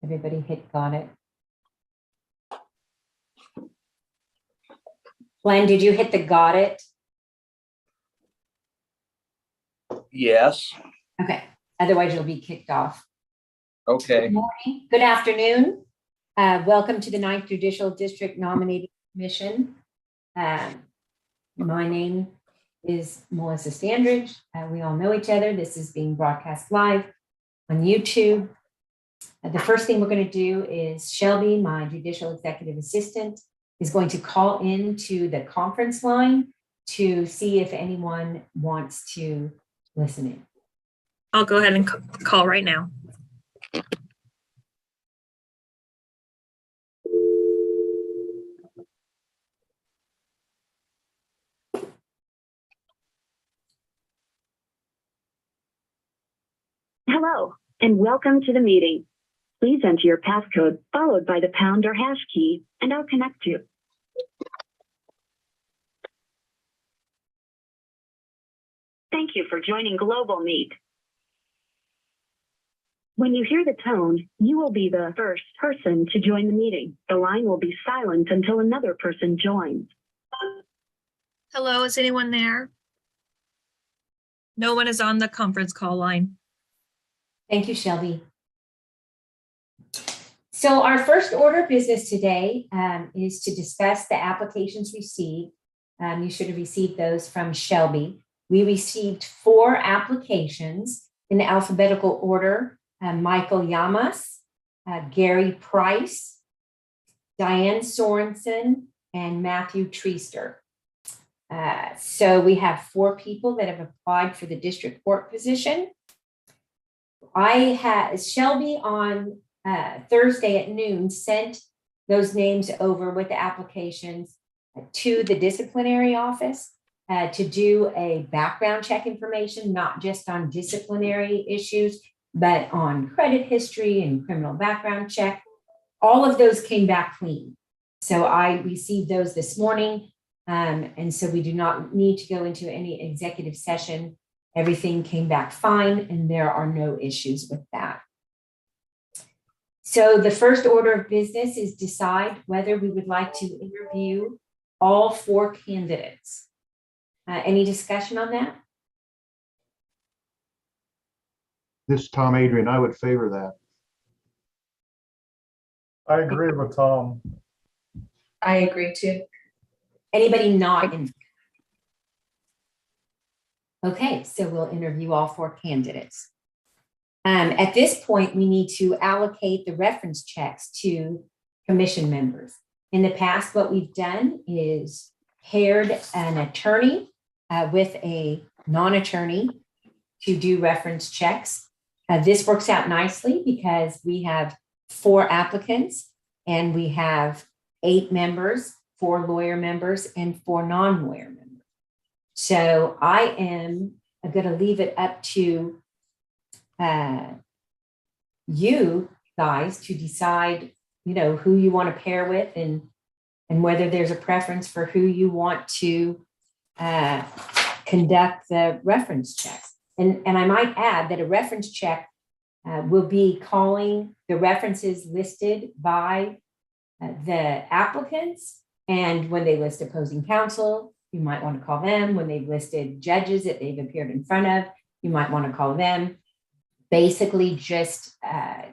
Everybody hit got it. Glenn, did you hit the got it? Yes. Okay, otherwise you'll be kicked off. Okay. Good morning, good afternoon. Welcome to the 9th Judicial District Nominating Commission. My name is Melissa Standridge. We all know each other. This is being broadcast live on YouTube. The first thing we're going to do is Shelby, my judicial executive assistant, is going to call into the conference line to see if anyone wants to listen in. I'll go ahead and call right now. Hello, and welcome to the meeting. Please enter your passcode followed by the pound or hash key, and I'll connect you. Thank you for joining Global Meet. When you hear the tone, you will be the first person to join the meeting. The line will be silent until another person joins. Hello, is anyone there? No one is on the conference call line. Thank you, Shelby. So our first order of business today is to discuss the applications received. You should have received those from Shelby. We received 4 applications in alphabetical order. Michael Yamas, Gary Price, Diane Sorensen, and Matthew Treaster. So we have 4 people that have applied for the district court position. I had Shelby on Thursday at noon sent those names over with the applications to the disciplinary office to do a background check information, not just on disciplinary issues, but on credit history and criminal background check. All of those came back clean. So I received those this morning. And so we do not need to go into any executive session. Everything came back fine, and there are no issues with that. So the first order of business is decide whether we would like to interview all 4 candidates. Any discussion on that? This is Tom Adrian. I would favor that. I agree with Tom. I agree too. Anybody not in? Okay, so we'll interview all 4 candidates. At this point, we need to allocate the reference checks to commission members. In the past, what we've done is paired an attorney with a non-attorney to do reference checks. This works out nicely because we have 4 applicants and we have 8 members, 4 lawyer members and 4 non-lawyer members. So I am going to leave it up to you guys to decide, who you want to pair with and whether there's a preference for who you want to conduct the reference checks. And I might add that a reference check will be calling the references listed by the applicants. And when they list opposing counsel, you might want to call them. When they've listed judges that they've appeared in front of, you might want to call them. Basically just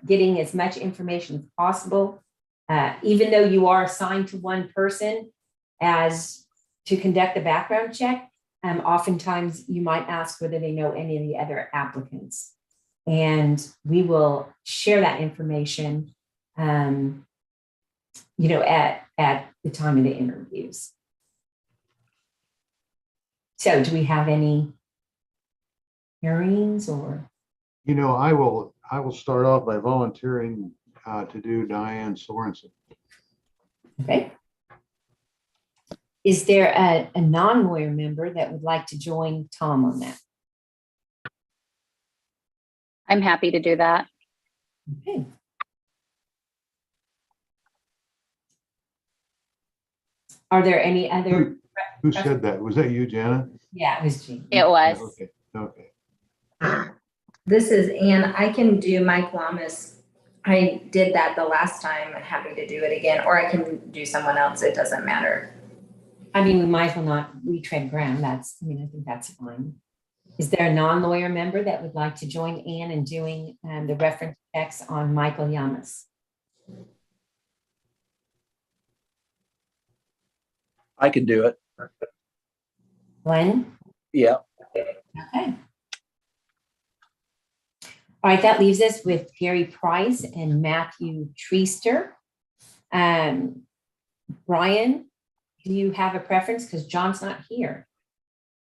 getting as much information as possible. Even though you are assigned to one person as to conduct the background check, oftentimes you might ask whether they know any of the other applicants. And we will share that information, at the time of the interviews. So do we have any hearings or? I will start off by volunteering to do Diane Sorensen. Okay. Is there a non-lawyer member that would like to join Tom on that? I'm happy to do that. Okay. Are there any other? Who said that? Was that you, Jana? Yeah, it was Jean. It was. Okay. This is Ann. I can do Mike Lamas I did that the last time. I'm happy to do it again, or I can do someone else. It doesn't matter. I mean, we might as well not retread ground. I think that's fine. Is there a non-lawyer member that would like to join Ann in doing the reference checks on Michael Yamas? I can do it. Glenn? Yeah. Okay. All right, that leaves us with Gary Price and Matthew Treaster. Brian, do you have a preference? Because John's not here.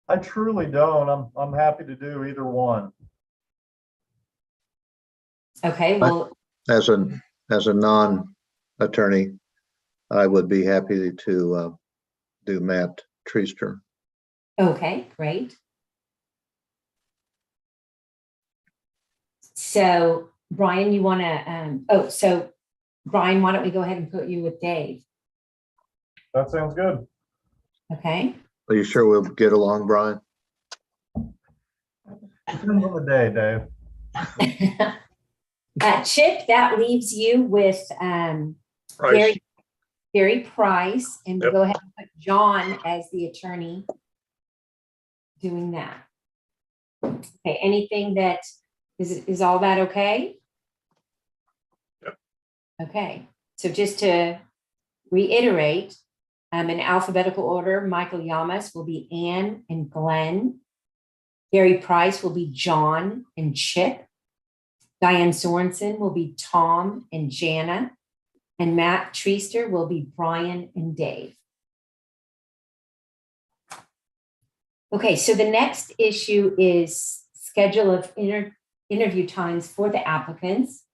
I truly don't. I'm happy to do either one. Okay, well, As a non-attorney, I would be happy to do Matt Treaster. okay, great. So Brian, you want to, so Brian, why don't we go ahead and put you with Dave? That sounds good. Okay. Are you sure we'll get along, Brian? Depends on the day, Dave. Chip, that leaves you with Gary Price, and we'll go ahead and put John as the attorney doing that. Okay, anything that is all that okay? Yep. Okay, so just to reiterate, in alphabetical order, Michael Yamas will be Ann and Glenn. Gary Price will be John and Chip. Diane Sorensen will be Tom and Jana. And Matt Treaster will be Brian and Dave. Okay, so the next issue is schedule of interview times for the applicants.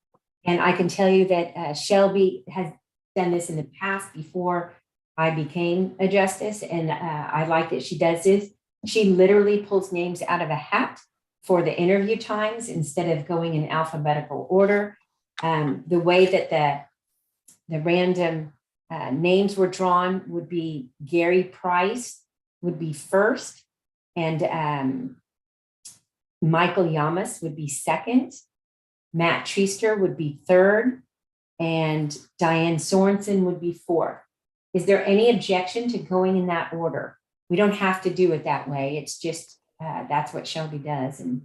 And I can tell you that Shelby has done this in the past before I became a justice, and I like that she does this. She literally pulls names out of a hat for the interview times instead of going in alphabetical order. The way that the random names were drawn would be Gary Price would be first, and Michael Yamas would be second. Matt Treaster would be third, and Diane Sorensen would be fourth. Is there any objection to going in that order? We don't have to do it that way. It's just, that's what Shelby does. And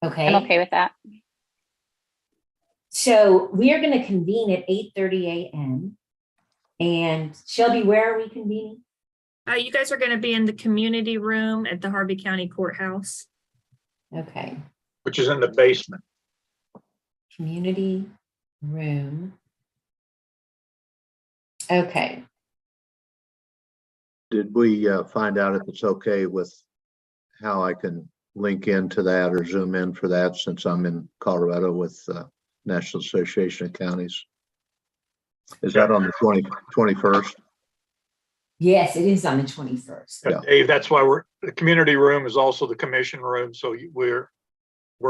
okay. I'm okay with that. So we are going to convene at 8:30 a.m. And Shelby, where are we convening? You guys are going to be in the community room at the Harvey County Courthouse. Okay. Which is in the basement. Community room. Okay. Did we find out if it's okay with how I can link into that or zoom in for that, since I'm in Colorado with National Association of Counties? Is that on the 21st? Yes, it is on the 21st. Yeah. Dave, that's why the community room is also the commission room. So we're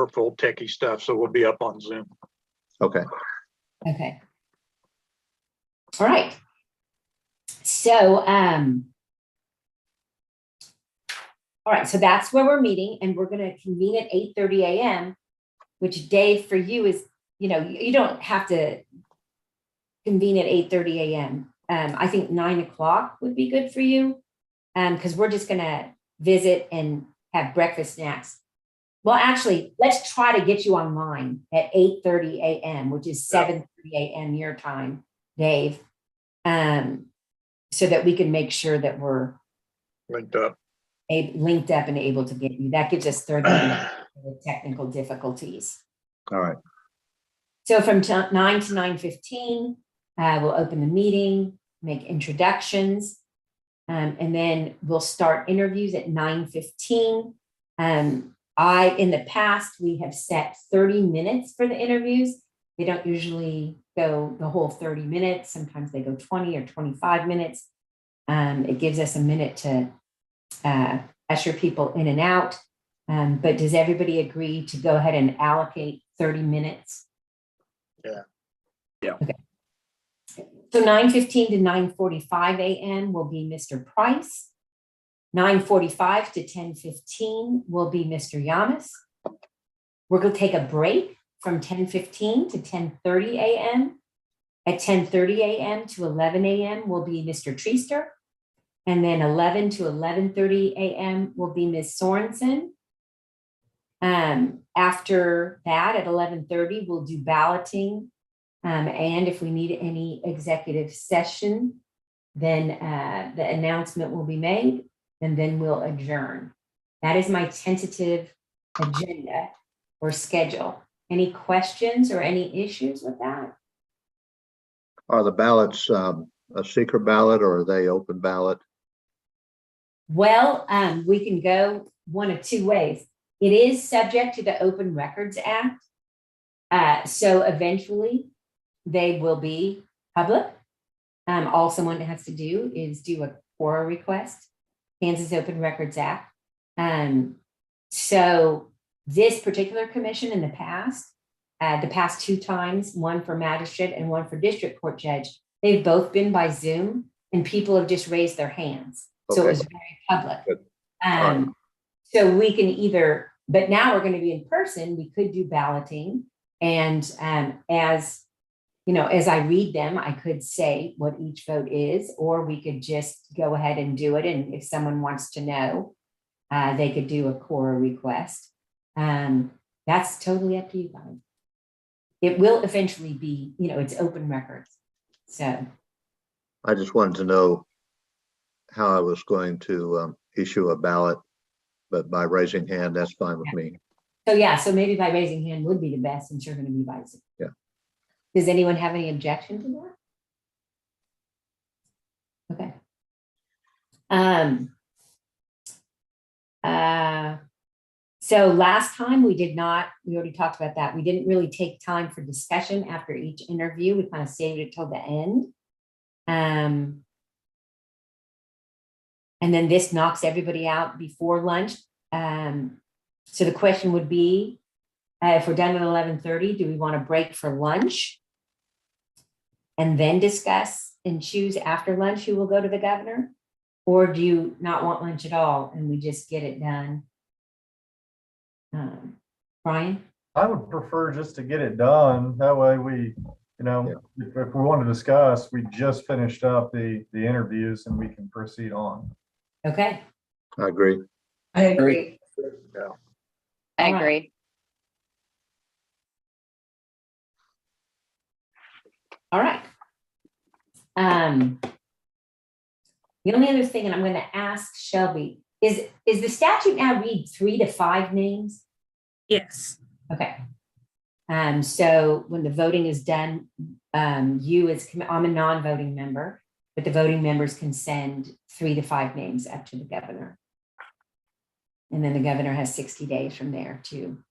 full techie stuff. So we'll be up on Zoom. Okay. Okay. All right. So, all right, so that's where we're meeting, and we're going to convene at 8:30 a.m., which, Dave, for you is, you don't have to convene at 8:30 a.m. I think 9 o'clock would be good for you, because we're just going to visit and have breakfast snacks. Well, actually, let's try to get you online at 8:30 a.m., which is 7:30 a.m. your time, Dave, so that we can make sure that we're Linked up. linked up and able to get you. That gives us 30 minutes with technical difficulties. All right. So from 9 to 9:15, we'll open the meeting, make introductions, and then we'll start interviews at 9:15. In the past, we have set 30 minutes for the interviews. They don't usually go the whole 30 minutes. Sometimes they go 20 or 25 minutes. It gives us a minute to usher people in and out. But does everybody agree to go ahead and allocate 30 minutes? Yeah. Yeah. Okay. So 9:15 to 9:45 a.m. will be Mr. Price. 9:45 to 10:15 will be Mr. Yamas. We're going to take a break from 10:15 to 10:30 a.m. At 10:30 a.m. to 11 a.m. will be Mr. Treaster. And then 11 to 11:30 a.m. will be Ms. Sorensen. After that, at 11:30, we'll do balloting. And if we need any executive session, then the announcement will be made, and then we'll adjourn. That is my tentative agenda or schedule. Any questions or any issues with that? Are the ballots a secret ballot or are they open ballot? Well, we can go one of two ways. It is subject to the Open Records Act. So eventually they will be public. All someone has to do is do a quorum request, Kansas Open Records Act. So this particular commission in the past two times, one for magistrate and one for district court judge, they've both been by Zoom and people have just raised their hands. So it was very public. Good. So we can either, but now we're going to be in person, we could do balloting. And as you know, as I read them, I could say what each vote is, or we could just go ahead and do it. And if someone wants to know, they could do a quorum request. That's totally up to you guys. It will eventually be, you know, it's open records. So I just wanted to know how I was going to issue a ballot, but by raising hand, that's fine with me. so yeah, so maybe by raising hand would be the best since you're going to be by Zoom. Yeah. Does anyone have any objection to that? Okay. So last time we already talked about that. We didn't really take time for discussion after each interview. We kind of saved it till the end. And then this knocks everybody out before lunch. So the question would be, if we're done at 11:30, do we want to break for lunch? And then discuss and choose after lunch who will go to the governor? Or do you not want lunch at all and we just get it done? Brian? I would prefer just to get it done. That way we, if we want to discuss, we just finished up the interviews and we can proceed on. Okay. I agree. I agree. Yeah. I All right. agree. All right. The only other thing, and I'm going to ask Shelby, is the statute now read 3 to 5 names? Yes. Okay. So when the voting is done, I'm a non-voting member, but the voting members can send 3 to 5 names up to the governor. And then the governor has 60 days from there to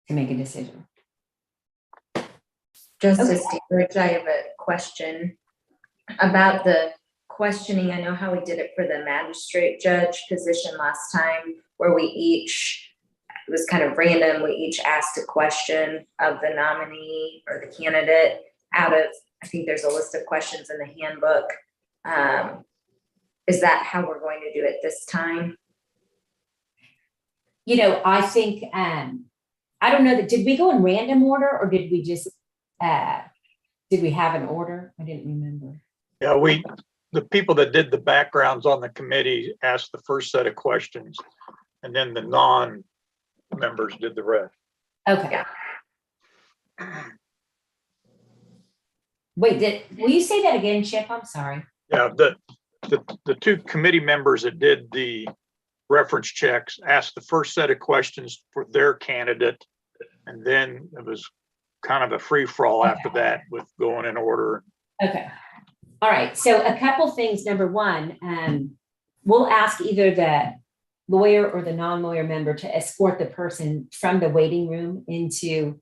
make a decision. Justice Stevens, I have a question about the questioning. I know how we did it for the magistrate judge position last time, where it was kind of random. We each asked a question of the nominee or the candidate out of, I think there's a list of questions in the handbook. Is that how we're going to do it this time? You know, I think, I don't know that, did we go in random order or did we just, did we have an order? I didn't remember. Yeah, the people that did the backgrounds on the committee asked the first set of questions, and then the non-members did the rest. Okay. Wait, will you say that again, Chip? I'm sorry. Yeah, the two committee members that did the reference checks asked the first set of questions for their candidate, and then it was kind of a free-for-all after that with going in order. Okay. All right. So a couple things. Number one, we'll ask either the lawyer or the non-lawyer member to escort the person from the waiting room into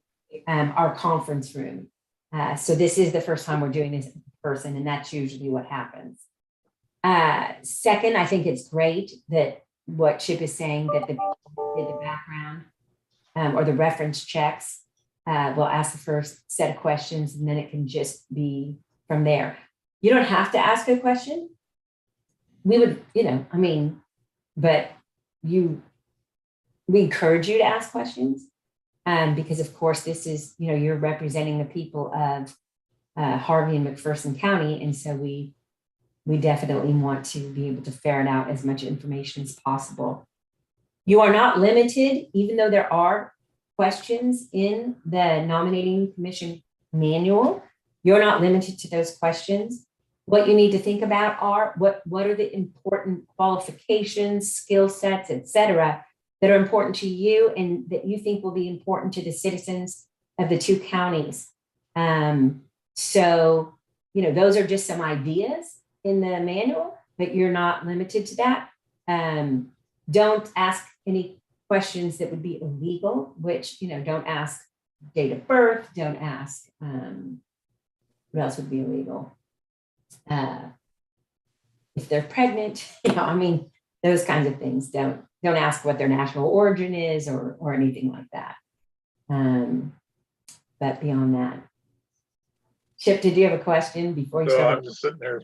our conference room. So this is the first time we're doing this in person, and that's usually what happens. Second, I think it's great that what Chip is saying, that the background or the reference checks, we'll ask the first set of questions, and then it can just be from there. You don't have to ask a question. We would, but we encourage you to ask questions. Because of course, this is, you're representing the people of Harvey and McPherson County. And so we definitely want to be able to ferret out as much information as possible. You are not limited, even though there are questions in the nominating commission manual, you're not limited to those questions. What you need to think about are what are the important qualifications, skill sets, et cetera, that are important to you and that you think will be important to the citizens of the two counties. So, those are just some ideas in the manual, but you're not limited to that. Don't ask any questions that would be illegal, which, don't ask date of birth, don't ask, what else would be illegal? If they're pregnant, those kinds of things. Don't ask what their national origin is or anything like that. But beyond that, Chip, did you have a question before you So start? I'm just sitting there.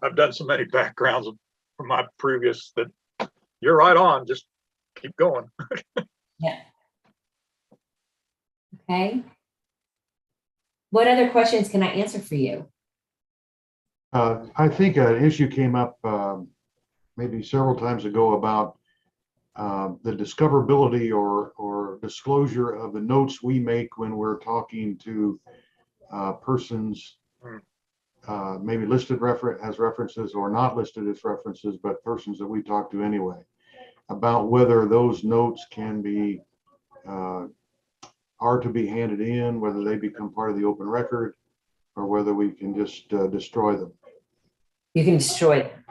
I've done so many backgrounds from my previous that you're right on. Just keep going. Yeah. Okay. What other questions can I answer for you? I think an issue came up maybe several times ago about the discoverability or disclosure of the notes we make when we're talking to persons maybe listed as references or not listed as references, but persons that we talk to anyway, about whether those notes can be are to be handed in, whether they become part of the open record, or whether we can just destroy them. You can destroy them.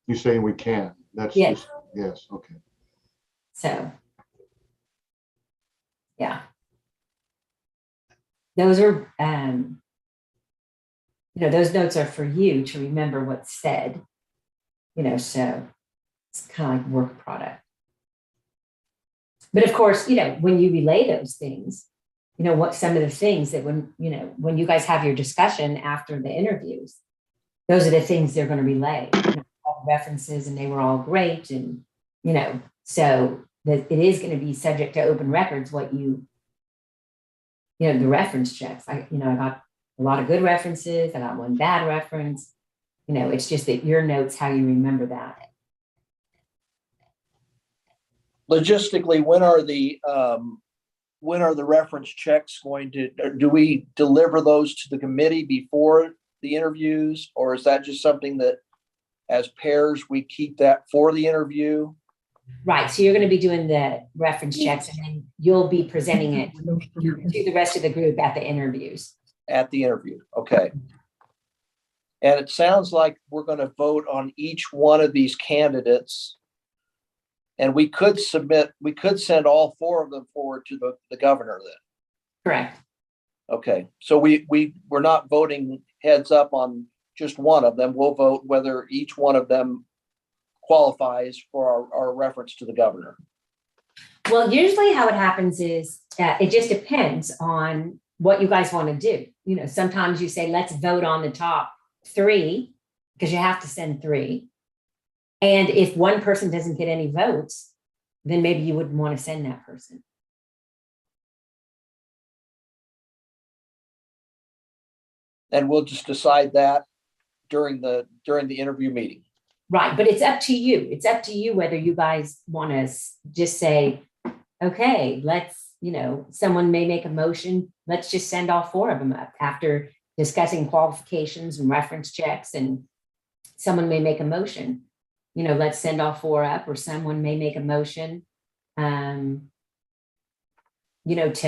You're saying we can? That's Yes. just, yes, okay. So, yeah. Those are, those notes are for you to remember what's said, so it's kind of like work product. But of course, when you relay those things, what some of the things that when you guys have your discussion after the interviews, those are the things they're going to relay, all the references, and they were all great. And, so that it is going to be subject to open records, what the reference checks. I got a lot of good references. I got one bad reference. It's just that your notes, how you remember that. Logistically, when are the reference checks going to, do we deliver those to the committee before the interviews? Or is that just something that as pairs, we keep that for the interview? Right. So you're going to be doing the reference checks and then you'll be presenting it to the rest of the group at the interviews. At the interview. Okay. And it sounds like we're going to vote on each one of these candidates. And we could send all four of them forward to the governor then. Correct. Okay. So we're not voting heads up on just one of them. We'll vote whether each one of them qualifies for our reference to the governor. Well, usually how it happens is it just depends on what you guys want to do. Sometimes you say, let's vote on the top 3 because you have to send 3. And if one person doesn't get any votes, then maybe you wouldn't want to send that person. And we'll just decide that during the interview meeting. Right. But it's up to you. It's up to you whether you guys want to just say, okay, let's, someone may make a motion. Let's just send all 4 of them up after discussing qualifications and reference checks. And someone may make a motion, let's send all 4 up, or someone may make a motion, this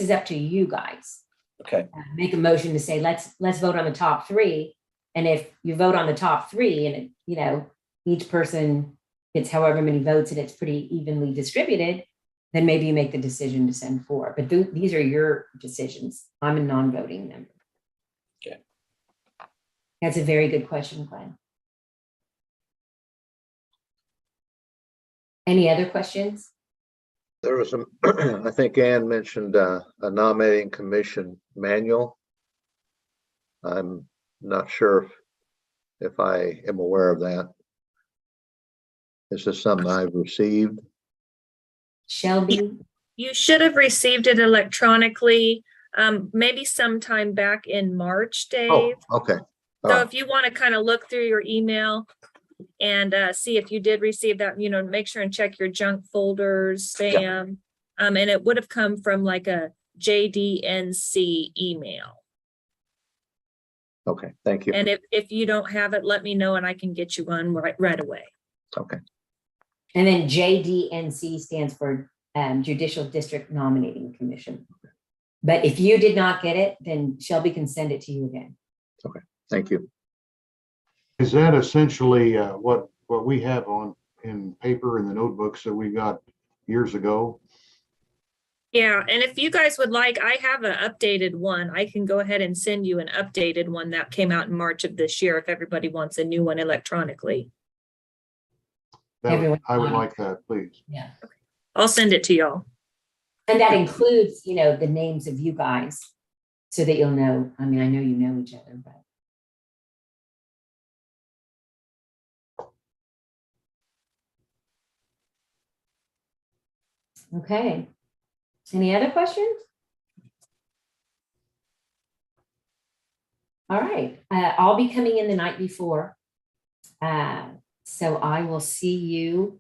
is up to you guys. Okay. Make a motion to say, let's vote on the top 3. And if you vote on the top 3 and, each person gets however many votes and it's pretty evenly distributed, then maybe you make the decision to send 4. But these are your decisions. I'm a non-voting member. Okay. That's a very good question, Glenn. Any other questions? There was some, I think Ann mentioned a nominating commission manual. I'm not sure if if I am aware of that. Is this something I've received? Shelby, You should have received it electronically, maybe sometime back in March, Oh, Dave. okay. All So right. if you want to kind of look through your email and see if you did receive that, make sure and check your junk folders, spam. And it would have come from like a JDNC email. Okay, thank you. And if you don't have it, let me know and I can get you one right away. Okay. and then JDNC stands for Judicial District Nominating Commission. But if you did not get it, then Shelby can send it to you again. Thank you. Is that essentially what we have in paper in the notebooks that we got years ago? Yeah, and if you guys would like, I have an updated one. I can go ahead and send you an updated one that came out in March of this year if everybody wants a new one electronically. Everyone- I would like that, please. Yeah. I'll send it to y'all. And that includes, the names of you guys so that you'll know. I mean, I know you know each other, but. Okay. Any other questions? All right. I'll be coming in the night before. So I will see you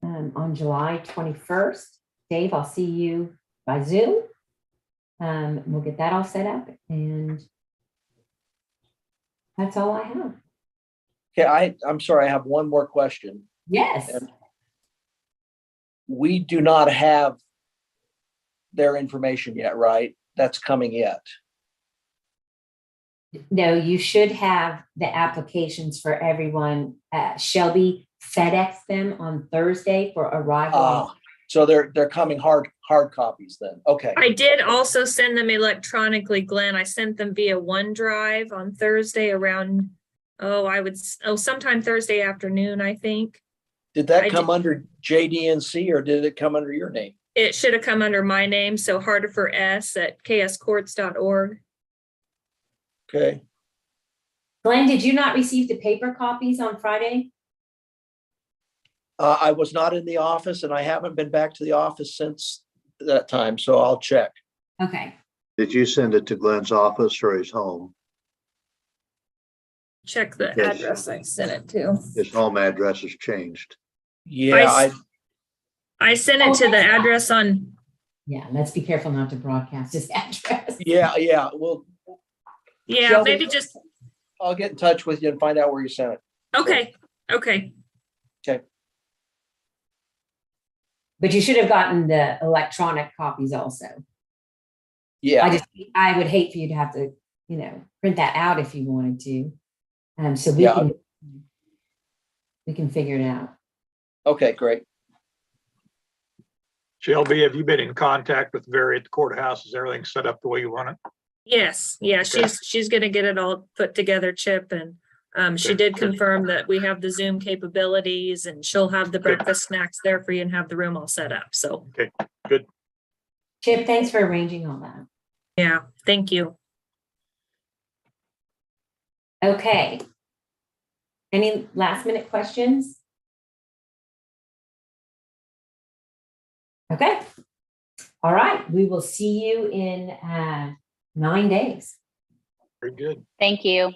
on July 21st. Dave, I'll see you by Zoom. We'll get that all set up and that's all I have. Okay, I'm sorry, I have one more question. Yes. We do not have their information yet, right? That's coming yet. No, you should have the applications for everyone. Shelby FedEx them on Thursday for arrival. So they're coming hard copies then. Okay. I did also send them electronically, Glenn. I sent them via OneDrive on Thursday around, sometime Thursday afternoon, I think. Did that I come under JDNC or did it come under your name? It should have come under my name, so Hardifer S at kscourts.org. Okay. Glenn, did you not receive the paper copies on Friday? I was not in the office and I haven't been back to the office since that time, so I'll check. Okay. Did you send it to Glenn's office or his home? Check the Yes. address I sent it to. His home address has changed. Yeah, I sent it to the address on, Yeah, let's be careful not to broadcast his address. yeah. Well, yeah, Shelby, maybe just, I'll get in touch with you and find out where you sent it. okay. Okay. But you should have gotten the electronic copies also. Yeah. I would hate for you to have to, print that out if you wanted to. So Yeah. we can figure it out. Okay, great. Shelby, have you been in contact with Barry at the courthouse? Is everything set up the way you want it? Yes, yeah, she's gonna get it all put together, Chip, and she Okay, did good. confirm that we have the Zoom capabilities and she'll have the breakfast snacks there for you and have the room all set up, so, Chip, thanks for arranging all that. yeah, thank you. Okay. Any last minute questions? Okay. All right. We will see you in 9 days. Very good. Thank you.